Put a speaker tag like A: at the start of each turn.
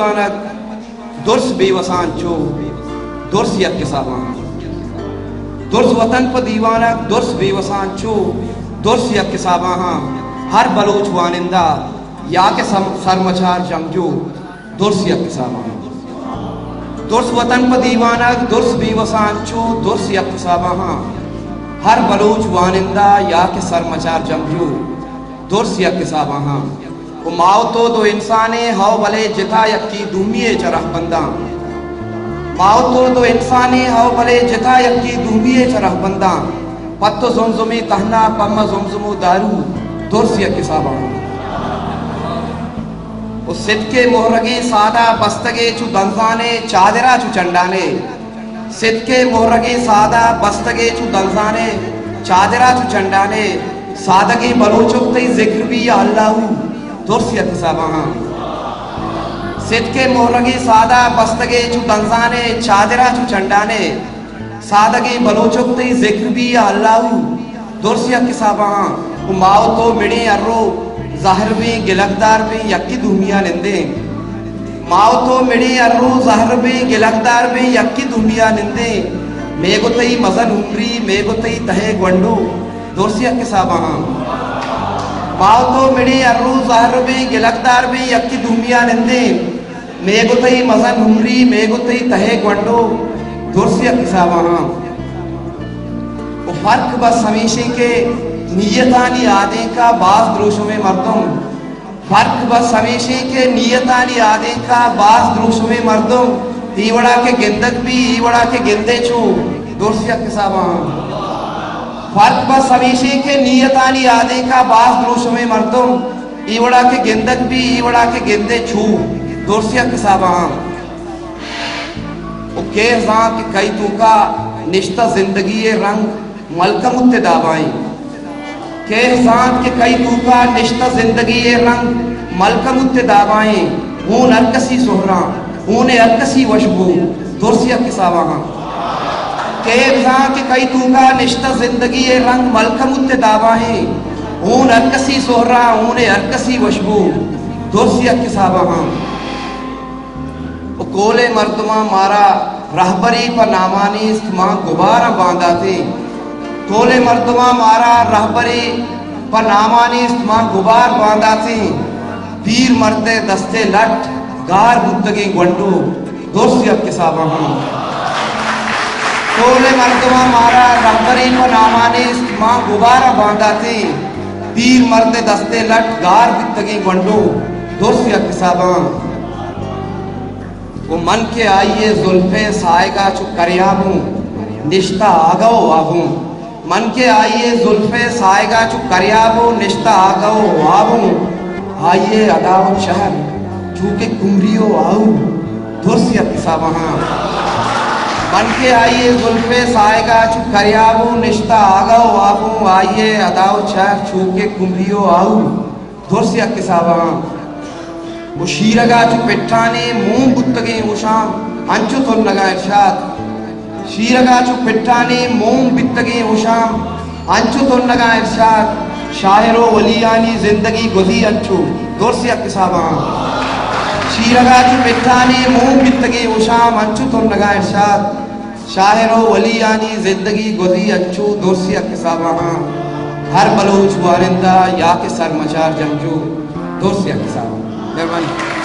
A: दीवानक दुर्स बेवसान चो दुर्स यक के सावा दुर्स वतन पर दीवानक दुर्स बेवसान चो दुर्स यक के सावा हर बलोच वानिंदा या के सरमचार जंगजो दुर्स यक के सावा दुर्स वतन पर दीवानक दुर्स बेवसान चो दुर्स यक के सावा हर बलोच वानिंदा या के सरमचार जंगजो दुर्स यक के सावा वो माओ तो दो इंसाने हाउ भले जिथा यक्की दूमिये चरह बंदा माओ तो दो इंसाने हाउ भले जिथा यक्की दूमिये चरह बंदा पत्तो जुमजुमी तहना पम्मा जुमजुमो दारू दुर्स यक के सावा वो सिद्के मोहरगे सादा बस्तगे चु दंजाने चादरा चु चंडाने सिद्के मोहरगे सादा बस्तगे चु दंजाने चादरा चु चंडाने सादगे बलोचुक्ते जिक्र भी या अल्लाहू दुर्स यक के सावा सिद्के मोहरगे सादा बस्तगे चु दंजाने चादरा चु चंडाने सादगे बलोचुक्ते जिक्र भी या अल्लाहू दुर्स यक के सावा माओ तो मिड़े अर्रो ज़ाहिर में गिलकदार में यक्की दुनिया निंदे माओ तो मिड़े अर्रो ज़ाहिर में गिलकदार में यक्की दुनिया निंदे मेगुतई मजन उम्री मेगुतई तहे ग्वंडो दुर्स यक के सावा माओ तो मिड़े अर्रो ज़ाहिर में गिलकदार में यक्की दुनिया निंदे मेगुतई मजन उम्री मेगुतई तहे ग्वंडो दुर्स यक के सावा वो फर्क बस हमेशा के नियतानी आदे का बास द्रोशों में मर्दम फर्क बस हमेशा के नियतानी आदे का बास द्रोशों में मर्दम ईवड़ा के गिंदक भी ईवड़ा के गिंदे छो दुर्स यक के सावा फर्क बस हमेशा के नियतानी आदे का बास द्रोशों में मर्दम ईवड़ा के गिंदक भी ईवड़ा के गिंदे छो दुर्स यक के सावा वो के हाँ कि कई तू का निश्ता जिंदगी रंग मलकम उत्ते दावाई के साथ के कई तूका निश्ता जिंदगी रंग मलकम उत्ते दावाएं ऊन अरकसी सोहरा ऊने अरकसी वशबू दुर्स यक के सावा के साथ के कई तूका निश्ता जिंदगी रंग मलकम उत्ते दावाएं ऊन अरकसी सोहरा ऊने अरकसी वशबू दुर्स यक के सावा वो कोले मर्दमा मारा रहबरी पर नामानी मां गुबारा बांधा थे कोले मर्दमा मारा रहबरी पर नामानी मां गुबार बांधा थी पीर मरते दस्ते लट गार बुद्दगे ग्वंडो दुर्स यक के सावा कोले मर्दमा मारा रहबरी पर नामानी मां गुबारा बांधा थी पीर मरते दस्ते लट गार बुद्दगे ग्वंडो दुर्स यक के सावा वो मन के आइए जुल्फे साएगा चु करियाबू निश्ता आगो आबू मन के आइए जुल्फे साएगा चु करियाबो निश्ता आगो आबू आइए अदावत शहर चूके कुमरियो आऊ दुर्स यक के सावा मन के आइए जुल्फे साएगा चु करियाबो निश्ता आगो आबू आइए अदावत शहर चूके कुमरियो आऊ दुर्स यक के सावा वो शीरगा चु पिट्ठाने मुंह बुत्तगे उशाम अंचु तो लगा इरशाद शीरगा चु पिट्ठाने मुंह बित्तगे उशाम अंचु तो लगा इरशाद शायरो वलियानी जिंदगी गुजी अंचु दुर्स यक के सावा शीरगा चु पिट्ठाने मुंह बित्तगे उशाम अंचु तो लगा इरशाद शायरो वलियानी जिंदगी गुजी अंचु दुर्स यक के सावा हर बलोच वारिंदा या के सरमचार जंगजू दुर्स यक के सावा मेहरबानी।